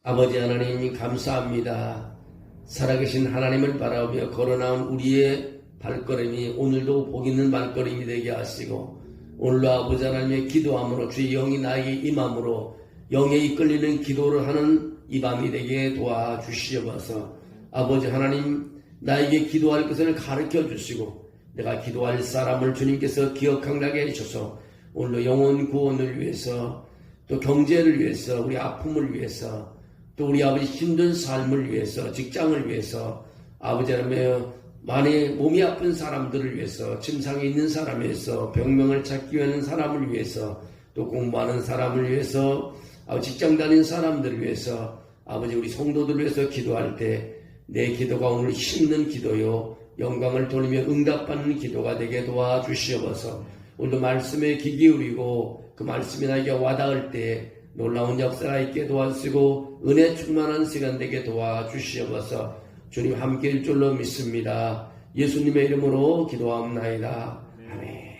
아버지 하나님 감사합니다. 살아계신 하나님을 바라보며 걸어나온 우리의 발걸음이 오늘도 복 있는 발걸음이 되게 하시고, 오늘도 아버지 하나님의 기도함으로 주의 영이 나에게 임함으로 영에 이끌리는 기도를 하는 이 밤이 되게 도와주시옵소서. 아버지 하나님, 나에게 기도할 것을 가르쳐 주시고 내가 기도할 사람을 주님께서 기억하게 해주셔서 오늘도 영혼 구원을 위해서, 또 경제를 위해서, 우리 아픔을 위해서, 또 우리 아버지 힘든 삶을 위해서, 직장을 위해서, 아버지 하나님 많이 몸이 아픈 사람들을 위해서, 침상에 있는 사람을 위해서, 병명을 찾기 위한 사람을 위해서, 또 공부하는 사람을 위해서, 직장 다니는 사람들을 위해서, 아버지 우리 성도들을 위해서 기도할 때 내 기도가 오늘 힘든 기도요, 영광을 돌리며 응답받는 기도가 되게 도와주시옵소서. 오늘도 말씀에 귀 기울이고 그 말씀이 나에게 와닿을 때 놀라운 역사가 있게 도와주시고 은혜 충만한 시간 되게 도와주시옵소서. 주님 함께일 줄로 믿습니다. 예수님의 이름으로 기도하옵나이다. 아멘.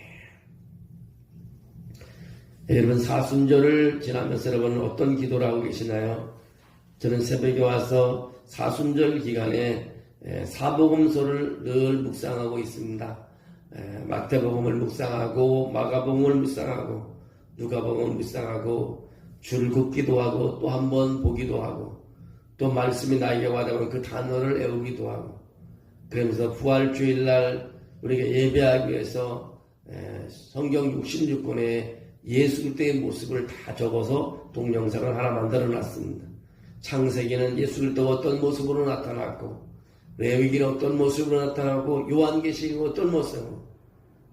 여러분, 사순절을 지나면서 여러분 어떤 기도를 하고 계시나요? 저는 새벽에 와서 사순절 기간에 사복음서를 늘 묵상하고 있습니다. 마태복음을 묵상하고 마가복음을 묵상하고 누가복음을 묵상하고 줄긋기도 하고 또 한 번 보기도 하고 또 말씀이 나에게 와닿으면 그 단어를 외우기도 하고, 그러면서 부활주일날 우리가 예배하기 위해서 성경 66권에 예수 그리스도의 모습을 다 적어서 동영상을 하나 만들어 놨습니다. 창세기는 예수 그리스도가 어떤 모습으로 나타났고, 레위기는 어떤 모습으로 나타나고, 요한계시록은 어떤 모습으로,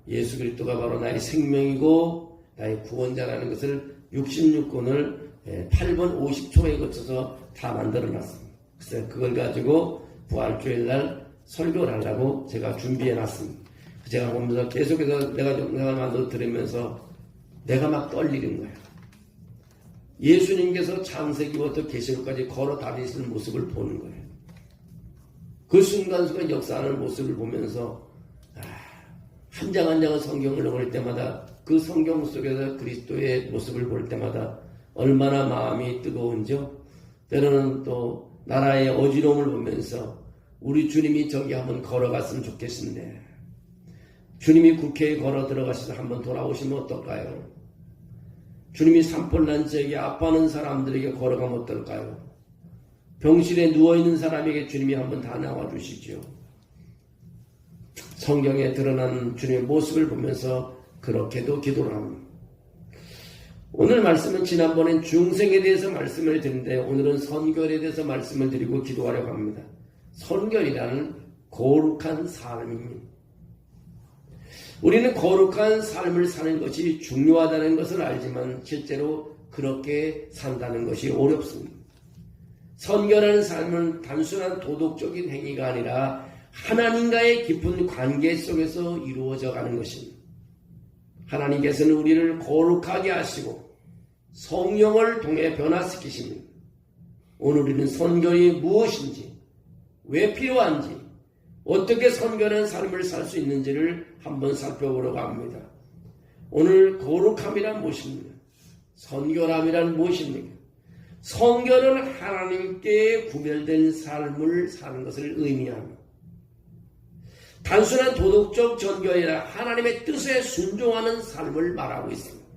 예수 그리스도가 바로 나의 생명이고 나의 구원자라는 것을 66권을 8번 50초에 거쳐서 다 만들어놨습니다. 그래서 그걸 가지고 부활주일날 설교를 하려고 제가 준비해놨습니다. 제가 보면서 계속해서 내가 만들어 들으면서 내가 막 떨리는 거예요. 예수님께서 창세기부터 계시록까지 걸어 다니시는 모습을 보는 거예요. 그 순간순간 역사하는 모습을 보면서 한 장 한 장의 성경을 읽을 때마다 그 성경 속에서 그리스도의 모습을 볼 때마다 얼마나 마음이 뜨거운지요. 때로는 또 나라의 어지러움을 보면서 우리 주님이 저기 한번 걸어갔으면 좋겠는데, 주님이 국회에 걸어 들어가셔서 한번 돌아오시면 어떨까요? 주님이 산불난 지역에 아파하는 사람들에게 걸어가면 어떨까요? 병실에 누워있는 사람에게 주님이 한번 다 나와주시죠. 성경에 드러난 주님의 모습을 보면서 그렇게도 기도를 합니다. 오늘 말씀은 지난번엔 중생에 대해서 말씀을 드렸는데 오늘은 선결에 대해서 말씀을 드리고 기도하려고 합니다. 선결이라는 거룩한 삶입니다. 우리는 거룩한 삶을 사는 것이 중요하다는 것을 알지만 실제로 그렇게 산다는 것이 어렵습니다. 선결하는 삶은 단순한 도덕적인 행위가 아니라 하나님과의 깊은 관계 속에서 이루어져 가는 것입니다. 하나님께서는 우리를 거룩하게 하시고 성령을 통해 변화시키십니다. 오늘 우리는 선결이 무엇인지, 왜 필요한지, 어떻게 선결한 삶을 살 수 있는지를 한번 살펴보려고 합니다. 오늘 거룩함이란 무엇입니까? 선결함이란 무엇입니까? 선결은 하나님께 구별된 삶을 사는 것을 의미합니다. 단순한 도덕적 전결이 아니라 하나님의 뜻에 순종하는 삶을 말하고 있습니다.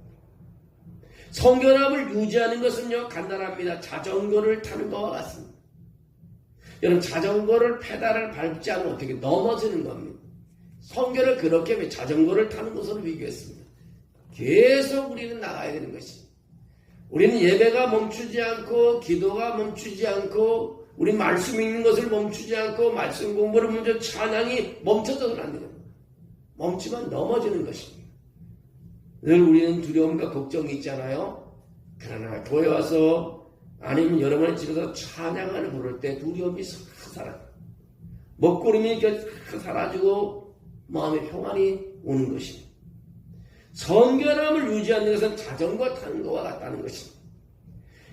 선결함을 유지하는 것은요, 간단합니다. 자전거를 타는 것과 같습니다. 여러분, 자전거를 페달을 밟지 않으면 어떻게 넘어지는 겁니다. 선결을 그렇게 자전거를 타는 것으로 비교했습니다. 계속 우리는 나가야 되는 것입니다. 우리는 예배가 멈추지 않고, 기도가 멈추지 않고, 우리 말씀 읽는 것을 멈추지 않고, 말씀 공부를 멈춰 찬양이 멈춰서는 안 돼요. 멈추면 넘어지는 것입니다. 늘 우리는 두려움과 걱정이 있잖아요. 그러나 교회 와서 아니면 여러분의 집에서 찬양을 부를 때 두려움이 싹 사라져요. 먹구름이 사라지고 마음의 평안이 오는 것입니다. 선결함을 유지하는 것은 자전거 타는 것과 같다는 것입니다.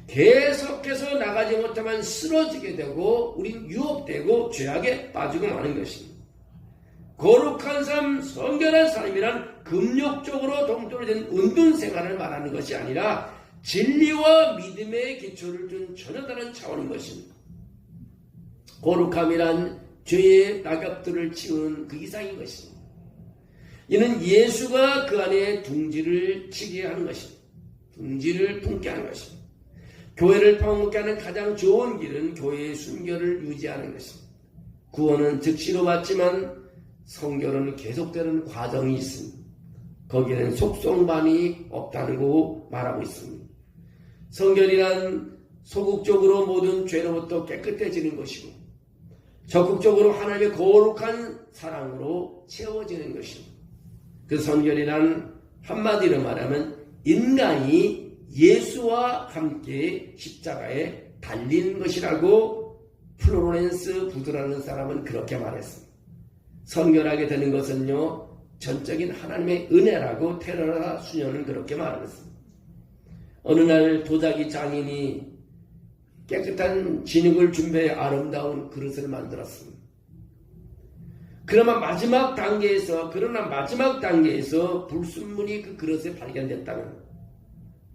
계속해서 나가지 못하면 쓰러지게 되고 우린 유혹되고 죄악에 빠지고 마는 것입니다. 거룩한 삶, 선결한 삶이란 금욕적으로 동떨어진 은둔 생활을 말하는 것이 아니라 진리와 믿음의 기초를 둔 전혀 다른 차원인 것입니다. 거룩함이란 죄의 낙엽들을 치우는 그 이상인 것입니다. 이는 예수가 그 안에 둥지를 치게 하는 것입니다. 둥지를 품게 하는 것입니다. 교회를 평안케 하는 가장 좋은 길은 교회의 순결을 유지하는 것입니다. 구원은 즉시로 받지만 성결은 계속되는 과정이 있습니다. 거기에는 속성반이 없다고 말하고 있습니다. 성결이란 소극적으로 모든 죄로부터 깨끗해지는 것이고 적극적으로 하나님의 거룩한 사랑으로 채워지는 것입니다. 그 성결이란 한마디로 말하면 인간이 예수와 함께 십자가에 달린 것이라고 플로렌스 부드라는 사람은 그렇게 말했습니다. 성결하게 되는 것은요, 전적인 하나님의 은혜라고 테러라 수녀는 그렇게 말했습니다. 어느 날 도자기 장인이 깨끗한 진흙을 준비해 아름다운 그릇을 만들었습니다. 그러나 마지막 단계에서 불순물이 그 그릇에 발견됐다면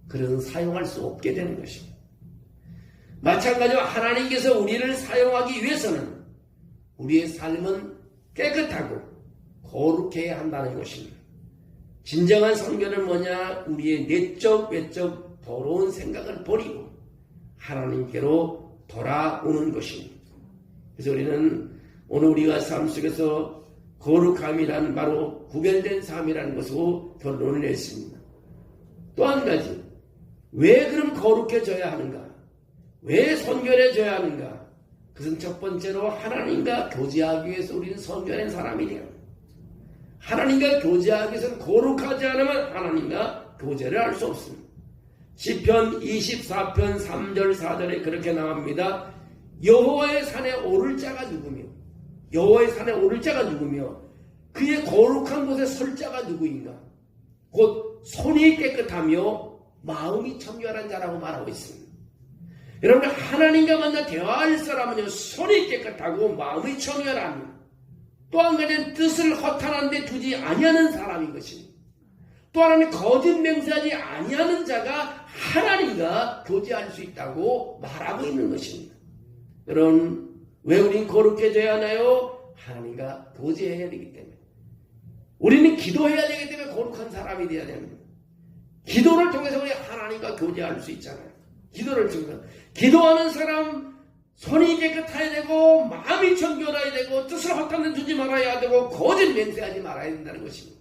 그릇은 사용할 수 없게 되는 것입니다. 마찬가지로 하나님께서 우리를 사용하기 위해서는 우리의 삶은 깨끗하고 거룩해야 한다는 것입니다. 진정한 성결은 뭐냐? 우리의 내적 외적 더러운 생각을 버리고 하나님께로 돌아오는 것입니다. 그래서 우리는 오늘 우리가 삶 속에서 거룩함이란 바로 구별된 삶이라는 것으로 결론을 냈습니다. 또 한 가지, 왜 그럼 거룩해져야 하는가? 왜 선결해져야 하는가? 그것은 첫 번째로 하나님과 교제하기 위해서 우리는 선결한 사람이 되어야 합니다. 하나님과 교제하기 위해서는 거룩하지 않으면 하나님과 교제를 할 수 없습니다. 시편 24편 3절 4절에 그렇게 나옵니다. 여호와의 산에 오를 자가 누구며 여호와의 산에 오를 자가 누구며 그의 거룩한 곳에 설 자가 누구인가? 곧 손이 깨끗하며 마음이 청결한 자라고 말하고 있습니다. 여러분, 하나님과 만나 대화할 사람은요, 손이 깨끗하고 마음이 청결합니다. 또 한 가지는 뜻을 허탄한 데 두지 아니하는 사람인 것입니다. 또 하나는 거짓 맹세하지 아니하는 자가 하나님과 교제할 수 있다고 말하고 있는 것입니다. 여러분, 왜 우린 거룩해져야 하나요? 하나님과 교제해야 되기 때문에. 우리는 기도해야 되기 때문에 거룩한 사람이 되어야 됩니다. 기도를 통해서 우리 하나님과 교제할 수 있잖아요. 기도를 통해서. 기도하는 사람 손이 깨끗해야 되고 마음이 청결해야 되고 뜻을 허탄 데 두지 말아야 되고 거짓 맹세하지 말아야 된다는 것입니다.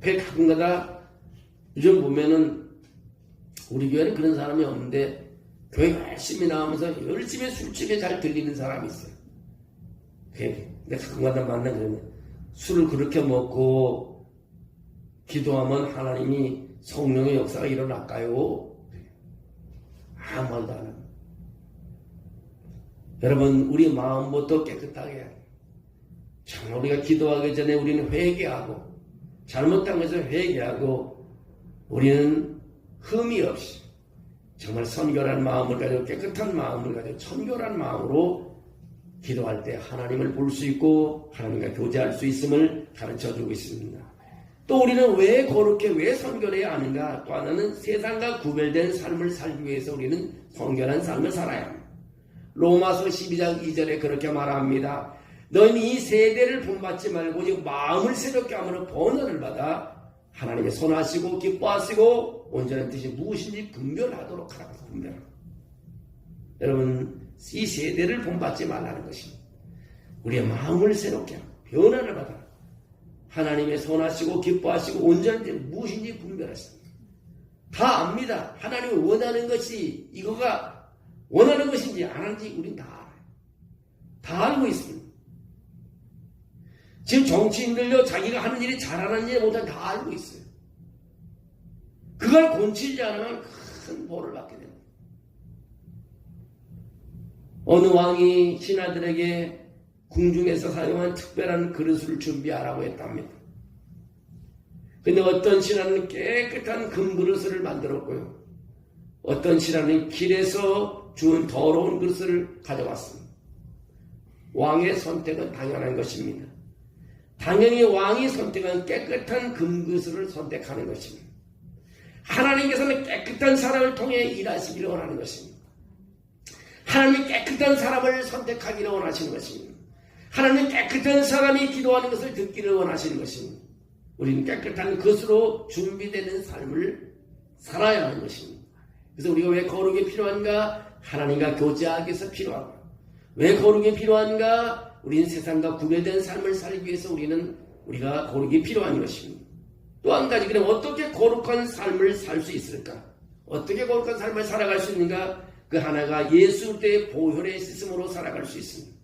그 가끔가다 요즘 보면은 우리 교회는 그런 사람이 없는데 교회 열심히 나오면서 열심히 술집에 잘 들리는 사람이 있어요. 내가 가끔가다 만나면 그러면 술을 그렇게 먹고 기도하면 하나님이 성령의 역사가 일어날까요? 아무 말도 안 합니다. 여러분, 우리 마음부터 깨끗하게 해야 돼요. 정말 우리가 기도하기 전에 우리는 회개하고 잘못한 것을 회개하고 우리는 흠이 없이 정말 선결한 마음을 가지고 깨끗한 마음을 가지고 청결한 마음으로 기도할 때 하나님을 볼 수 있고 하나님과 교제할 수 있음을 가르쳐주고 있습니다. 또 우리는 왜 거룩해, 왜 선결해야 하는가? 또 하나는 세상과 구별된 삶을 살기 위해서 우리는 선결한 삶을 살아야 합니다. 로마서 12장 2절에 그렇게 말합니다. 너희는 이 세대를 본받지 말고 오직 마음을 새롭게 함으로 번호를 받아 하나님의 선하시고 기뻐하시고 온전한 뜻이 무엇인지 분별하도록 하라고 분별합니다. 여러분, 이 세대를 본받지 말라는 것입니다. 우리의 마음을 새롭게 하고 변화를 받아 하나님의 선하시고 기뻐하시고 온전한 뜻이 무엇인지 분별하십니다. 다 압니다. 하나님이 원하는 것이 이거가 원하는 것인지 안 하는지 우린 다 알아요. 다 알고 있습니다. 지금 정치인들요, 자기가 하는 일이 잘하는지 못하는지 다 알고 있어요. 그걸 곤치지 않으면 큰 벌을 받게 됩니다. 어느 왕이 신하들에게 궁중에서 사용한 특별한 그릇을 준비하라고 했답니다. 근데 어떤 신하는 깨끗한 금그릇을 만들었고요. 어떤 신하는 길에서 주운 더러운 그릇을 가져왔습니다. 왕의 선택은 당연한 것입니다. 당연히 왕이 선택한 깨끗한 금그릇을 선택하는 것입니다. 하나님께서는 깨끗한 사람을 통해 일하시기를 원하는 것입니다. 하나님이 깨끗한 사람을 선택하기를 원하시는 것입니다. 하나님은 깨끗한 사람이 기도하는 것을 듣기를 원하시는 것입니다. 우리는 깨끗한 것으로 준비되는 삶을 살아야 하는 것입니다. 그래서 우리가 왜 거룩이 필요한가? 하나님과 교제하기 위해서 필요합니다. 왜 거룩이 필요한가? 우리는 세상과 구별된 삶을 살기 위해서 우리가 거룩이 필요한 것입니다. 또 한 가지, 그럼 어떻게 거룩한 삶을 살 수 있을까? 어떻게 거룩한 삶을 살아갈 수 있는가? 그 하나가 예수 그리스도의 보혈의 씻음으로 살아갈 수 있습니다.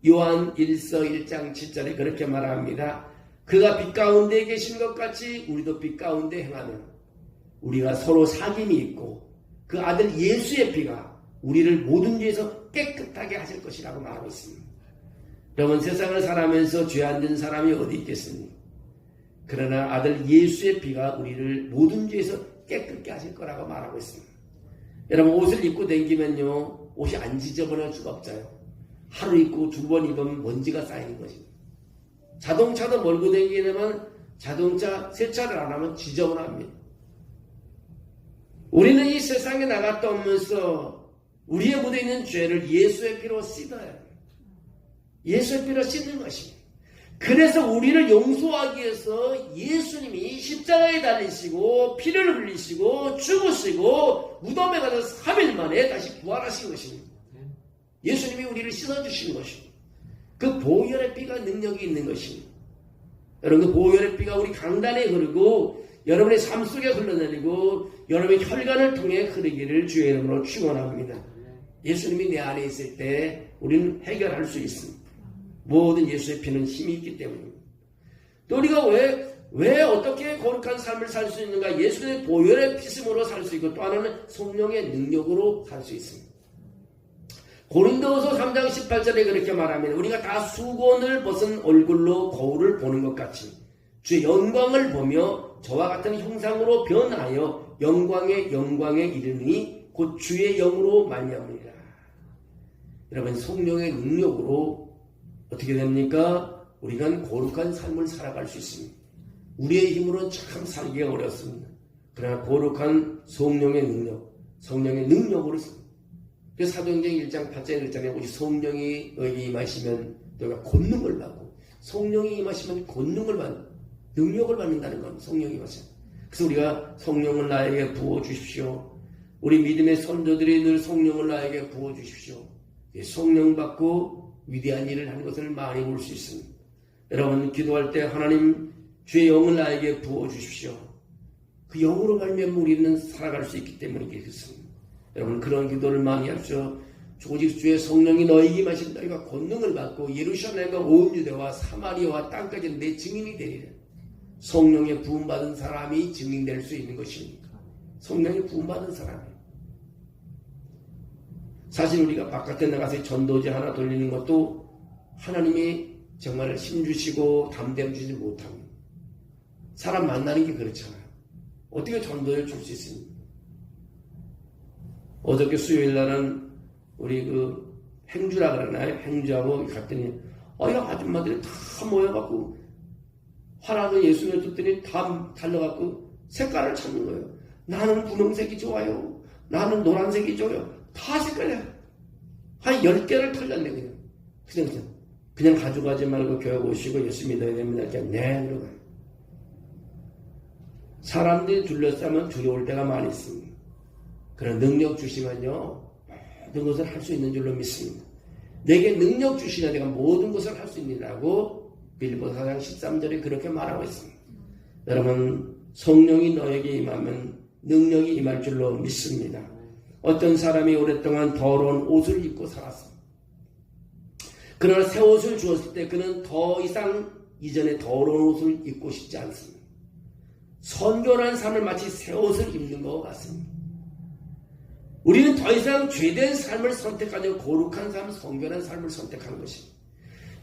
요한 1서 1장 7절에 그렇게 말합니다. 그가 빛 가운데 계신 것 같이 우리도 빛 가운데 행하면 우리가 서로 사귐이 있고 그 아들 예수의 피가 우리를 모든 죄에서 깨끗하게 하실 것이라고 말하고 있습니다. 여러분, 세상을 살아가면서 죄 안 진 사람이 어디 있겠습니까? 그러나 아들 예수의 피가 우리를 모든 죄에서 깨끗게 하실 거라고 말하고 있습니다. 여러분, 옷을 입고 다니면요, 옷이 안 지저분할 수가 없어요. 하루 입고 2번 입으면 먼지가 쌓이는 것입니다. 자동차도 몰고 다니려면 자동차 세차를 안 하면 지저분합니다. 우리는 이 세상에 나갔다 오면서 우리의 묻어 있는 죄를 예수의 피로 씻어야 합니다. 예수의 피로 씻는 것입니다. 그래서 우리를 용서하기 위해서 예수님이 십자가에 달리시고 피를 흘리시고 죽으시고 무덤에 가서 3일 만에 다시 부활하신 것입니다. 예수님이 우리를 씻어주시는 것입니다. 그 보혈의 피가 능력이 있는 것입니다. 여러분, 그 보혈의 피가 우리 강단에 흐르고 여러분의 삶 속에 흘러내리고 여러분의 혈관을 통해 흐르기를 주의 이름으로 축원합니다. 예수님이 내 안에 있을 때 우리는 해결할 수 있습니다. 모든 예수의 피는 힘이 있기 때문입니다. 또 우리가 왜 어떻게 거룩한 삶을 살 수 있는가? 예수의 보혈의 피심으로 살 수 있고 또 하나는 성령의 능력으로 살 수 있습니다. 고린도후서 3장 18절에 그렇게 말하면 우리가 다 수건을 벗은 얼굴로 거울을 보는 것 같이 주의 영광을 보며 저와 같은 형상으로 변하여 영광에 이르니 곧 주의 영으로 말미암으리라. 여러분, 성령의 능력으로 어떻게 됩니까? 우리가 거룩한 삶을 살아갈 수 있습니다. 우리의 힘으로는 참 살기가 어렵습니다. 그러나 거룩한 성령의 능력으로 삽니다. 그래서 사도행전 1장 8절에 그랬잖아요. 우리 성령이 너에게 임하시면 너희가 권능을 받고, 성령이 임하시면 권능을 받는, 능력을 받는다는 겁니다. 성령이 임하시면. 그래서 우리가 성령을 나에게 부어주십시오. 우리 믿음의 선조들이 늘 성령을 나에게 부어주십시오. 성령 받고 위대한 일을 하는 것을 많이 볼 수 있습니다. 여러분, 기도할 때 하나님 주의 영을 나에게 부어주십시오. 그 영으로 말미암아 우리는 살아갈 수 있기 때문에 그렇습니다. 여러분, 그런 기도를 많이 하십시오. 오직 주의 성령이 너에게 임하신 너희가 권능을 받고 예루살렘과 온 유대와 사마리아와 땅까지 내 증인이 되리라. 성령에 부음받은 사람이 증인될 수 있는 것입니다. 성령에 부음받은 사람이에요. 사실 우리가 바깥에 나가서 전도지 하나 돌리는 것도 하나님이 정말 힘주시고 담대함 주지 못합니다. 사람 만나는 게 그렇잖아요. 어떻게 전도를 줄 수 있습니까? 어저께 수요일 날은 우리 행주라 그러나요? 행주하고 갔더니 이 아줌마들이 다 모여갖고 화나는 예수를 듣더니 다 달려갖고 색깔을 찾는 거예요. 나는 분홍색이 좋아요. 나는 노란색이 좋아요. 다 색깔이야. 한 10개를 털렸네, 그냥 가져가지 말고 교회 오시고 예수 믿어야 됩니다. 그냥 네, 그러고. 사람들이 둘러싸면 두려울 때가 많이 있습니다. 그런 능력 주시면요, 모든 것을 할 수 있는 줄로 믿습니다. 내게 능력 주시나 내가 모든 것을 할 수 있느라고 빌립보서 4장 13절에 그렇게 말하고 있습니다. 여러분, 성령이 너에게 임하면 능력이 임할 줄로 믿습니다. 어떤 사람이 오랫동안 더러운 옷을 입고 살았습니다. 그러나 새 옷을 주었을 때 그는 더 이상 이전에 더러운 옷을 입고 싶지 않습니다. 선교라는 삶을 마치 새 옷을 입는 것 같습니다. 우리는 더 이상 죄된 삶을 선택하지 않고 거룩한 삶, 선교라는 삶을 선택하는 것입니다.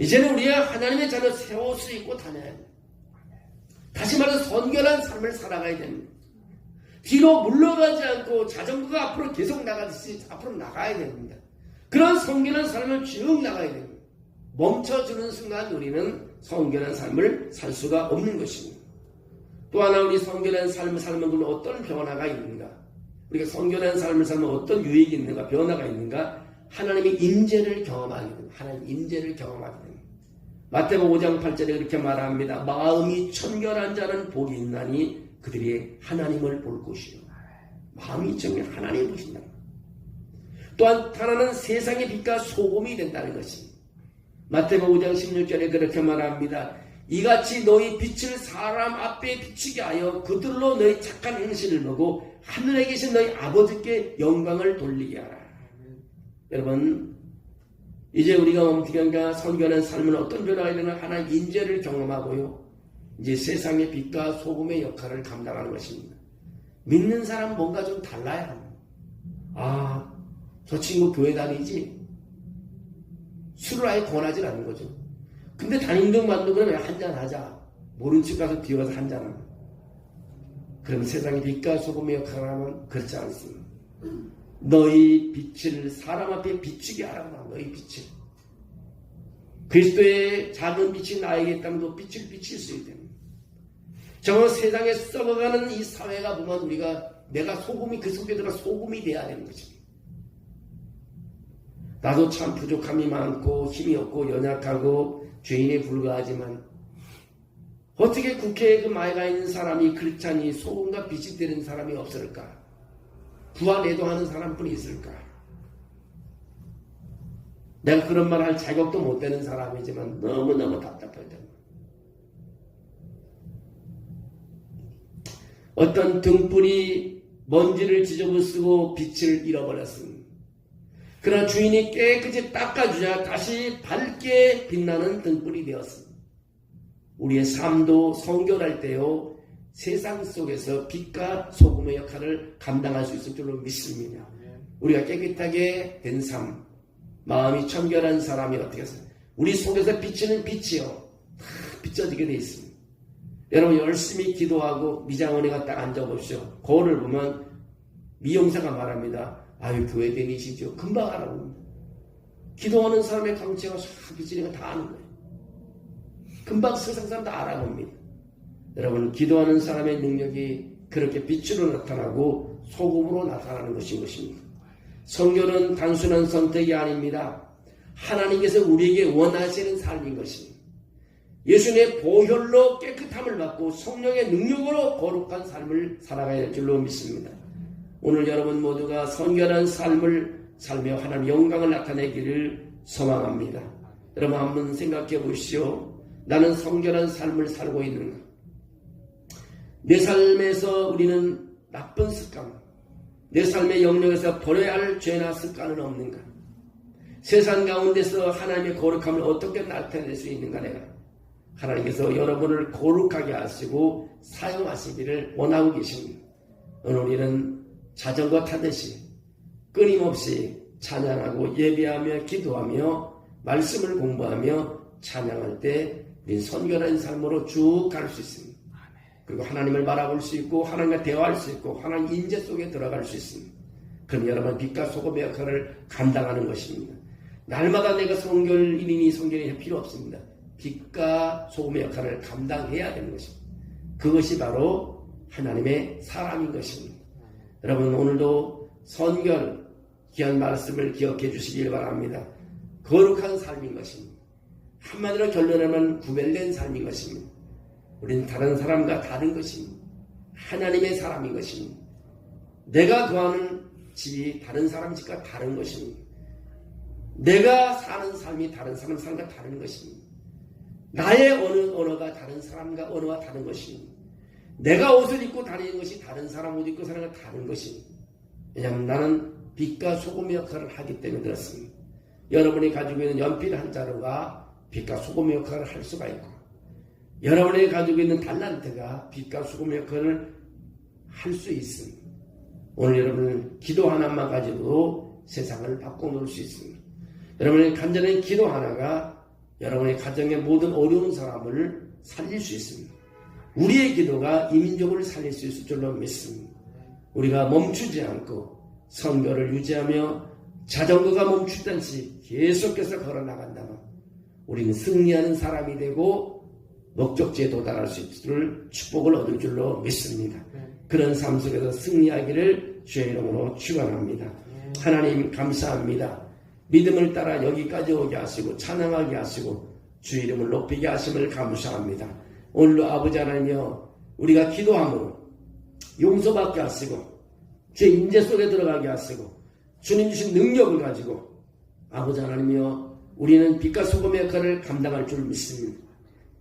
이제는 우리가 하나님의 자녀 새 옷을 입고 다녀야 됩니다. 다시 말해서 선교라는 삶을 살아가야 됩니다. 뒤로 물러가지 않고 자전거가 앞으로 계속 나가듯이 앞으로 나가야 됩니다. 그런 성결한 삶을 쭉 나가야 됩니다. 멈춰주는 순간 우리는 성결한 삶을 살 수가 없는 것입니다. 또 하나 우리 성결한 삶을 살면 그러면 어떤 변화가 있는가? 우리가 성결한 삶을 살면 어떤 유익이 있는가? 변화가 있는가? 하나님의 임재를 경험하게 됩니다. 하나님 임재를 경험하게 됩니다. 마태복음 5장 8절에 그렇게 말합니다. 마음이 청결한 자는 복이 있나니 그들이 하나님을 볼 것이요. 마음이 청결한 하나님을 보신다. 또한 하나는 세상의 빛과 소금이 된다는 것입니다. 마태복음 5장 16절에 그렇게 말합니다. 이같이 너희 빛을 사람 앞에 비치게 하여 그들로 너희 착한 행실을 보고 하늘에 계신 너희 아버지께 영광을 돌리게 하라. 여러분, 이제 우리가 엄티견과 선견한 삶은 어떤 변화가 되는 하나의 인재를 경험하고요. 이제 세상의 빛과 소금의 역할을 감당하는 것입니다. 믿는 사람 뭔가 좀 달라야 합니다. 아, 저 친구 교회 다니지? 술을 아예 권하지 않는 거죠. 근데 다니는 둥 만든 거는 왜 한잔하자. 모른 척 가서 비워서 한잔합니다. 그럼 세상의 빛과 소금의 역할을 하면 그렇지 않습니다. 너희 빛을 사람 앞에 비추게 하라. 너희 빛을. 그리스도의 작은 빛이 나에게 있다면 또 빛을 비칠 수 있다. 정말 세상에 썩어가는 이 사회가 보면 우리가 내가 소금이 그 속에 들어 소금이 돼야 되는 것입니다. 나도 참 부족함이 많고 힘이 없고 연약하고 죄인에 불과하지만 어떻게 국회에 그 마에가 있는 사람이 그렇잖니 소금과 빛이 되는 사람이 없을까? 부와 내도하는 사람뿐이 있을까? 내가 그런 말 할 자격도 못 되는 사람이지만 너무너무 답답할 때입니다. 어떤 등불이 먼지를 뒤집어쓰고 빛을 잃어버렸습니다. 그러나 주인이 깨끗이 닦아주자 다시 밝게 빛나는 등불이 되었습니다. 우리의 삶도 성결할 때요, 세상 속에서 빛과 소금의 역할을 감당할 수 있을 줄로 믿습니다. 우리가 깨끗하게 된 삶, 마음이 청결한 사람이 어떻게 해서 우리 속에서 비치는 빛이요, 다 비춰지게 되어 있습니다. 여러분 열심히 기도하고 미장원에 갔다 앉아보십시오. 거울을 보면 미용사가 말합니다. 아유 교회 다니시죠. 금방 알아봅니다. 기도하는 사람의 강체가 싹 비치는 거 다 아는 거예요. 금방 세상 사람 다 알아봅니다. 여러분 기도하는 사람의 능력이 그렇게 빛으로 나타나고 소금으로 나타나는 것입니다. 성결은 단순한 선택이 아닙니다. 하나님께서 우리에게 원하시는 삶인 것입니다. 예수님의 보혈로 깨끗함을 받고 성령의 능력으로 거룩한 삶을 살아가야 할 줄로 믿습니다. 오늘 여러분 모두가 성결한 삶을 살며 하나님의 영광을 나타내기를 소망합니다. 여러분 한번 생각해 보시오. 나는 성결한 삶을 살고 있는가? 내 삶에서 우리는 나쁜 습관, 내 삶의 영역에서 버려야 할 죄나 습관은 없는가? 세상 가운데서 하나님의 거룩함을 어떻게 나타낼 수 있는가? 내가 하나님께서 여러분을 거룩하게 하시고 사용하시기를 원하고 계십니다. 오늘 우리는 자전거 타듯이 끊임없이 찬양하고 예배하며 기도하며 말씀을 공부하며 찬양할 때 우리는 선결한 삶으로 쭉 갈 수 있습니다. 그리고 하나님을 바라볼 수 있고 하나님과 대화할 수 있고 하나님 인재 속에 들어갈 수 있습니다. 그럼 여러분 빛과 소금의 역할을 감당하는 것입니다. 날마다 내가 성결인이니 성결이 필요 없습니다. 빛과 소금의 역할을 감당해야 되는 것입니다. 그것이 바로 하나님의 사람인 것입니다. 여러분 오늘도 선결 귀한 말씀을 기억해 주시길 바랍니다. 거룩한 삶인 것입니다. 한마디로 결론하면 구별된 삶인 것입니다. 우리는 다른 사람과 다른 것입니다. 하나님의 사람인 것입니다. 내가 거하는 집이 다른 사람 집과 다른 것입니다. 내가 사는 삶이 다른 사람 삶과 다른 것입니다. 나의 언어가 다른 사람과 언어와 다른 것입니다. 내가 옷을 입고 다니는 것이 다른 사람 옷 입고 사는 것과 다른 것입니다. 왜냐하면 나는 빛과 소금의 역할을 하기 때문에 그렇습니다. 여러분이 가지고 있는 연필 한 자루가 빛과 소금의 역할을 할 수가 있고 여러분이 가지고 있는 달란트가 빛과 소금의 역할을 할 수 있습니다. 오늘 여러분은 기도 하나만 가지고 세상을 바꿔놓을 수 있습니다. 여러분의 간절한 기도 하나가 여러분의 가정의 모든 어려운 사람을 살릴 수 있습니다. 우리의 기도가 이 민족을 살릴 수 있을 줄로 믿습니다. 우리가 멈추지 않고 선교를 유지하며 자전거가 멈추듯이 계속해서 걸어나간다면 우리는 승리하는 사람이 되고 목적지에 도달할 수 있을 축복을 얻을 줄로 믿습니다. 그런 삶 속에서 승리하기를 주의 이름으로 축원합니다. 하나님 감사합니다. 믿음을 따라 여기까지 오게 하시고 찬양하게 하시고 주의 이름을 높이게 하심을 감사합니다. 오늘도 아버지 하나님이여 우리가 기도함으로 용서받게 하시고 제 임재 속에 들어가게 하시고 주님 주신 능력을 가지고 아버지 하나님이여 우리는 빛과 소금의 역할을 감당할 줄 믿습니다.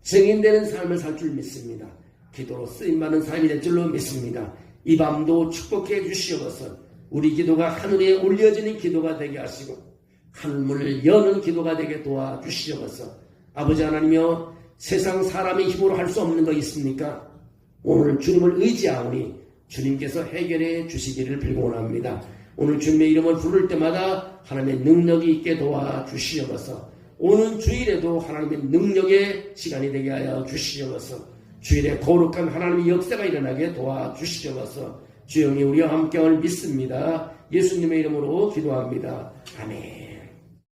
증인되는 삶을 살 줄 믿습니다. 기도로 쓰임받는 삶이 될 줄로 믿습니다. 이 밤도 축복해 주시옵소서. 우리 기도가 하늘에 올려지는 기도가 되게 하시고 하늘문을 여는 기도가 되게 도와주시옵소서. 아버지 하나님이여 세상 사람의 힘으로 할 수 없는 거 있습니까? 오늘 주님을 의지하오니 주님께서 해결해 주시기를 빌곤합니다. 오늘 주님의 이름을 부를 때마다 하나님의 능력이 있게 도와주시옵소서. 오는 주일에도 하나님의 능력의 시간이 되게 하여 주시옵소서. 주일에 거룩한 하나님의 역사가 일어나게 도와주시옵소서. 주영이 우리와 함께함을 믿습니다. 예수님의 이름으로 기도합니다. 아멘.